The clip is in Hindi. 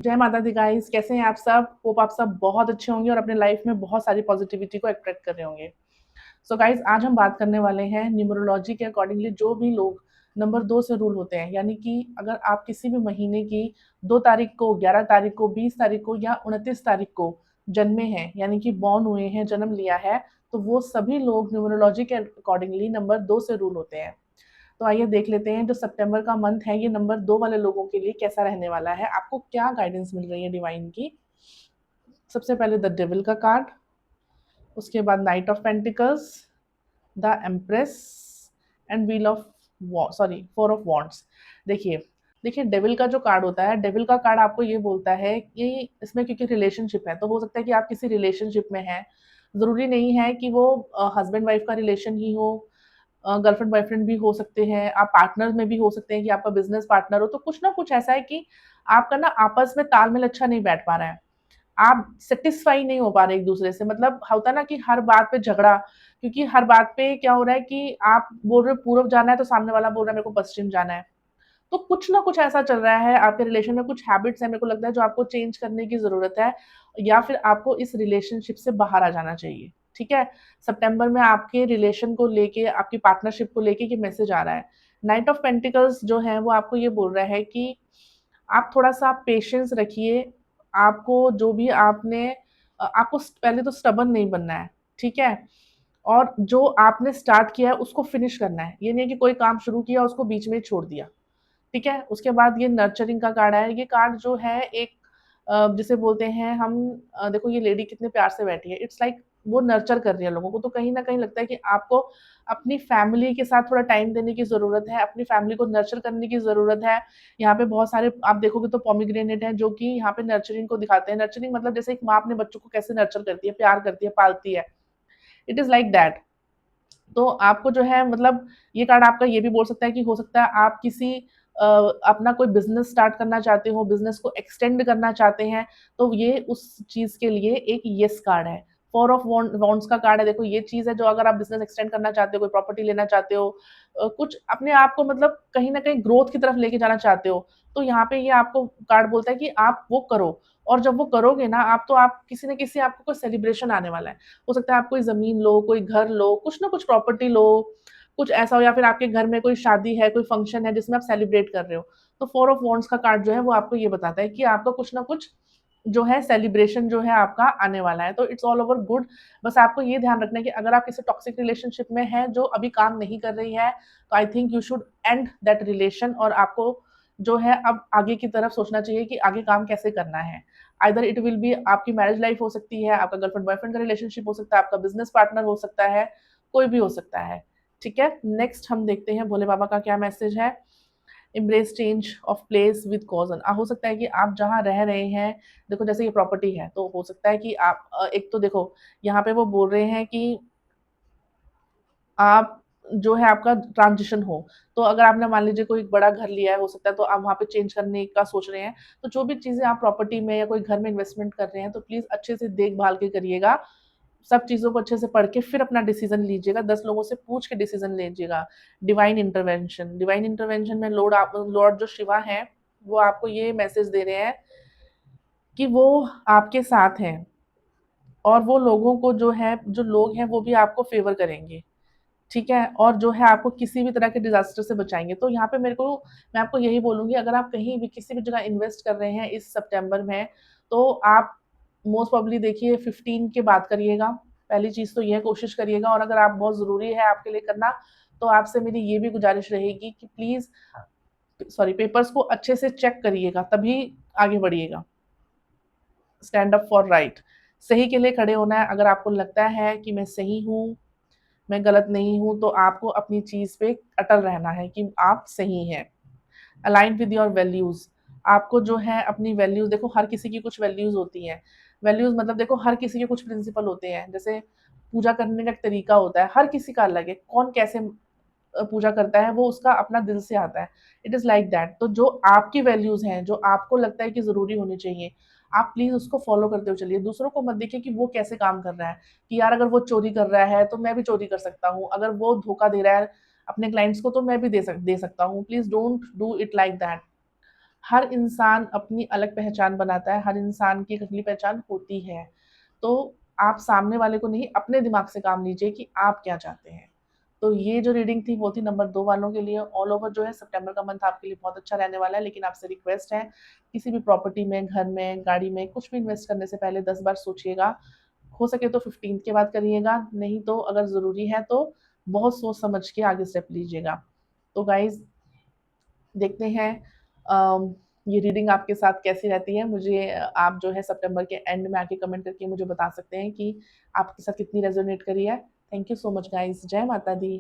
जय माता दी गाइस, कैसे हैं आप सब? होप आप सब बहुत अच्छे होंगे और अपने लाइफ में बहुत सारी पॉजिटिविटी को अट्रैक्ट कर रहे होंगे। सो गाइस, आज हम बात करने वाले हैं न्यूमरोलॉजी के अकॉर्डिंगली जो भी लोग नंबर 2 से रूल होते हैं, यानी कि अगर आप किसी भी महीने की 2 तारीख को, 11 तारीख को, 20 तारीख को या 29 तारीख को जन्मे हैं, यानी कि बॉर्न हुए हैं, जन्म लिया है, तो वो सभी लोग न्यूमरोलॉजी के अकॉर्डिंगली नंबर 2 से रूल होते हैं। तो आइए देख लेते हैं जो सितंबर का मंथ है ये नंबर 2 वाले लोगों के लिए कैसा रहने वाला है, आपको क्या गाइडेंस मिल रही है डिवाइन की। सबसे पहले द डेविल का कार्ड, उसके बाद night of pentacles, the empress and wheel of sorry 4 of wands. देखिए देखिए डेविल का जो कार्ड होता है, डेविल का कार्ड आपको ये बोलता है कि इसमें क्योंकि रिलेशनशिप है तो हो सकता है कि आप किसी रिलेशनशिप में हैं। ज़रूरी नहीं है कि वो हस्बैंड वाइफ का रिलेशन ही हो, गर्लफ्रेंड बॉयफ्रेंड भी हो सकते हैं, आप पार्टनर में भी हो सकते हैं कि आपका बिजनेस पार्टनर हो, तो कुछ ना कुछ ऐसा है कि आपका ना आपस में तालमेल अच्छा नहीं बैठ पा रहा है, आप सेटिस्फाई नहीं हो पा रहे एक दूसरे से। मतलब होता ना कि हर बात पे झगड़ा, क्योंकि हर बात पे क्या हो रहा है कि आप बोल रहे हो पूर्व जाना है तो सामने वाला बोल रहा है मेरे को पश्चिम जाना है। तो कुछ ना कुछ ऐसा चल रहा है आपके रिलेशन में, कुछ हैबिट्स है मेरे को लगता है जो आपको चेंज करने की ज़रूरत है, या फिर आपको इस रिलेशनशिप से बाहर आ जाना चाहिए, ठीक है? सितंबर में आपके रिलेशन को लेके, आपकी पार्टनरशिप को लेके ये मैसेज आ रहा है। नाइट ऑफ पेंटिकल्स जो है वो आपको ये बोल रहा है कि आप थोड़ा-सा पेशेंस रखिए, आपको जो भी आपने आपको पहले तो स्टबर्न नहीं बनना है, ठीक है? और जो आपने स्टार्ट किया है उसको फिनिश करना है, ये नहीं है कि कोई काम शुरू किया उसको बीच में ही छोड़ दिया। ठीक है? उसके बाद ये नर्चरिंग का कार्ड है। ये कार्ड जो है एक जिसे बोलते हैं हम, देखो ये लेडी कितने प्यार से बैठी है। इट्स लाइक वो नर्चर कर रही है लोगों को, तो कहीं न कहीं लगता है कि आपको अपनी फैमिली के साथ थोड़ा टाइम देने की ज़रूरत है, अपनी फैमिली को नर्चर करने की ज़रूरत है। यहाँ पे बहुत सारे आप देखोगे तो पोमेग्रेनेट हैं जो कि यहाँ पे नर्चरिंग को दिखाते हैं। नर्चरिंग मतलब जैसे एक माँ अपने बच्चों को कैसे नर्चर करती है, प्यार करती है, पालती है। It is like that. तो आपको जो है मतलब ये कार्ड आपका ये भी बोल सकता है कि हो सकता है आप किसी अपना कोई बिज़नेस स्टार्ट करना चाहते हो, बिज़नेस को एक्सटेंड करना चाहते हैं, तो ये उस चीज़ के लिए एक येस कार्ड है। 4 ऑफ वॉन्ड्स का कार्ड है, देखो ये चीज़ है जो अगर आप बिज़नेस एक्सटेंड करना चाहते हो, कोई प्रॉपर्टी लेना चाहते हो, कुछ अपने आप को मतलब कहीं न कहीं ग्रोथ की तरफ लेके जाना चाहते हो, तो यहाँ पे ये आपको कार्ड बोलता है कि आप वो करो। और जब वो करोगे ना आप, तो आप किसी न किसी आपको कोई सेलिब्रेशन आने वाला है। हो सकता है आप कोई ज़मीन लो, कोई घर लो, कुछ ना कुछ प्रॉपर्टी लो, कुछ ऐसा हो, या फिर आपके घर में कोई शादी है, कोई फंक्शन है जिसमें आप सेलिब्रेट कर रहे हो। तो 4 ऑफ वॉन्ड्स का कार्ड जो है वो आपको ये बताता है कि आपका कुछ ना कुछ जो है सेलिब्रेशन जो है आपका आने वाला है। तो इट्स ऑल ओवर गुड। बस आपको ये ध्यान रखना है कि अगर आप किसी टॉक्सिक रिलेशनशिप में हैं जो अभी काम नहीं कर रही है, तो I think you should and that relation, और आपको जो है अब आगे की तरफ सोचना चाहिए कि आगे काम कैसे करना है। आइदर इट विल बी आपकी मैरिज लाइफ हो सकती है, आपका गर्लफ्रेंड बॉयफ्रेंड का रिलेशनशिप हो सकता है, आपका बिज़नेस पार्टनर हो सकता है, कोई भी हो सकता है। ठीक है? नेक्स्ट हम देखते हैं भोले बाबा का क्या मैसेज है। Embrace change of place with cousin. हो सकता है कि आप जहाँ रह रहे हैं, देखो जैसे ये प्रॉपर्टी है, तो हो सकता है कि आप एक तो देखो यहाँ पे वो बोल रहे हैं कि आप जो है आपका ट्रांज़िशन हो। तो अगर आपने मान लीजिए कोई बड़ा घर लिया है, हो सकता है तो आप वहाँ पे चेंज करने का सोच रहे हैं। तो जो भी चीज़ें आप प्रॉपर्टी में या कोई घर में इन्वेस्टमेंट कर रहे हैं, तो प्लीज़ अच्छे से देखभाल के करिएगा। सब चीज़ों को अच्छे से पढ़ के फिर अपना डिसीज़न लीजिएगा, 10 लोगों से पूछ के डिसीज़न लीजिएगा। डिवाइन इंटरवेंशन में लॉर्ड जो शिवा हैं, वो आपको ये मैसेज दे रहे हैं कि वो आपके साथ हैं, और वो लोगों को जो लोग हैं वो भी आपको फ़ेवर करेंगे। ठीक है? और जो है आपको किसी भी तरह के डिज़ास्टर से बचाएँगे। तो यहाँ पे मैं आपको यही बोलूँगी, अगर आप कहीं भी किसी भी जगह इन्वेस्ट कर रहे हैं इस सितंबर में, तो आप मोस्ट प्रोबेबली देखिए 15 के बाद करिएगा। पहली चीज़ तो ये है, कोशिश करिएगा, और अगर आप बहुत ज़रूरी है आपके लिए करना, तो आपसे मेरी ये भी गुज़ारिश रहेगी कि प्लीज़ पेपर्स को अच्छे से चेक करिएगा, तभी आगे बढ़िएगा। स्टैंड अप फॉर राइट, सही के लिए खड़े होना है। अगर आपको लगता है कि मैं सही हूँ, मैं गलत नहीं हूँ, तो आपको अपनी चीज़ पे अटल रहना है कि आप सही हैं। अलाइन विद योर वैल्यूज़, आपको जो है अपनी वैल्यूज़, देखो हर किसी की कुछ वैल्यूज़ होती हैं। वैल्यूज़ मतलब देखो हर किसी के कुछ प्रिंसिपल होते हैं। जैसे पूजा करने का एक तरीका होता है, हर किसी का अलग है। कौन कैसे पूजा करता है वो उसका अपना दिल से आता है। It is like that. तो जो आपकी वैल्यूज़ हैं, जो आपको लगता है कि ज़रूरी होनी चाहिए, आप प्लीज़ उसको फ़ॉलो करते हुए चलिए। दूसरों को मत देखिए कि वो कैसे काम कर रहा है, कि यार अगर वो चोरी कर रहा है तो मैं भी चोरी कर सकता हूँ। अगर वो धोखा दे रहा है अपने क्लाइंट्स को, तो मैं भी दे सकता हूँ। Please don't do it like that. हर इंसान अपनी अलग पहचान बनाता है, हर इंसान की एक अगली पहचान होती है। तो आप सामने वाले को नहीं, अपने दिमाग से काम लीजिए कि आप क्या चाहते हैं। तो ये जो रीडिंग थी वो थी नंबर 2 वालों के लिए। ऑल ओवर जो है सितंबर का मंथ आपके लिए बहुत अच्छा रहने वाला है, लेकिन आपसे रिक्वेस्ट है, किसी भी प्रॉपर्टी में, घर में, गाड़ी में कुछ भी इन्वेस्ट करने से पहले 10 बार सोचिएगा। हो सके तो 15th के बाद करिएगा, नहीं तो अगर ज़रूरी है तो बहुत सोच समझ के आगे स्टेप लीजिएगा। तो गाइज़ देखते हैं ये रीडिंग आपके साथ कैसी रहती है। मुझे आप जो है सितंबर के एंड में आके कमेंट करके मुझे बता सकते हैं कि आपके साथ कितनी रेज़ोनेट करी है। Thank you so much guys. जय माता दी।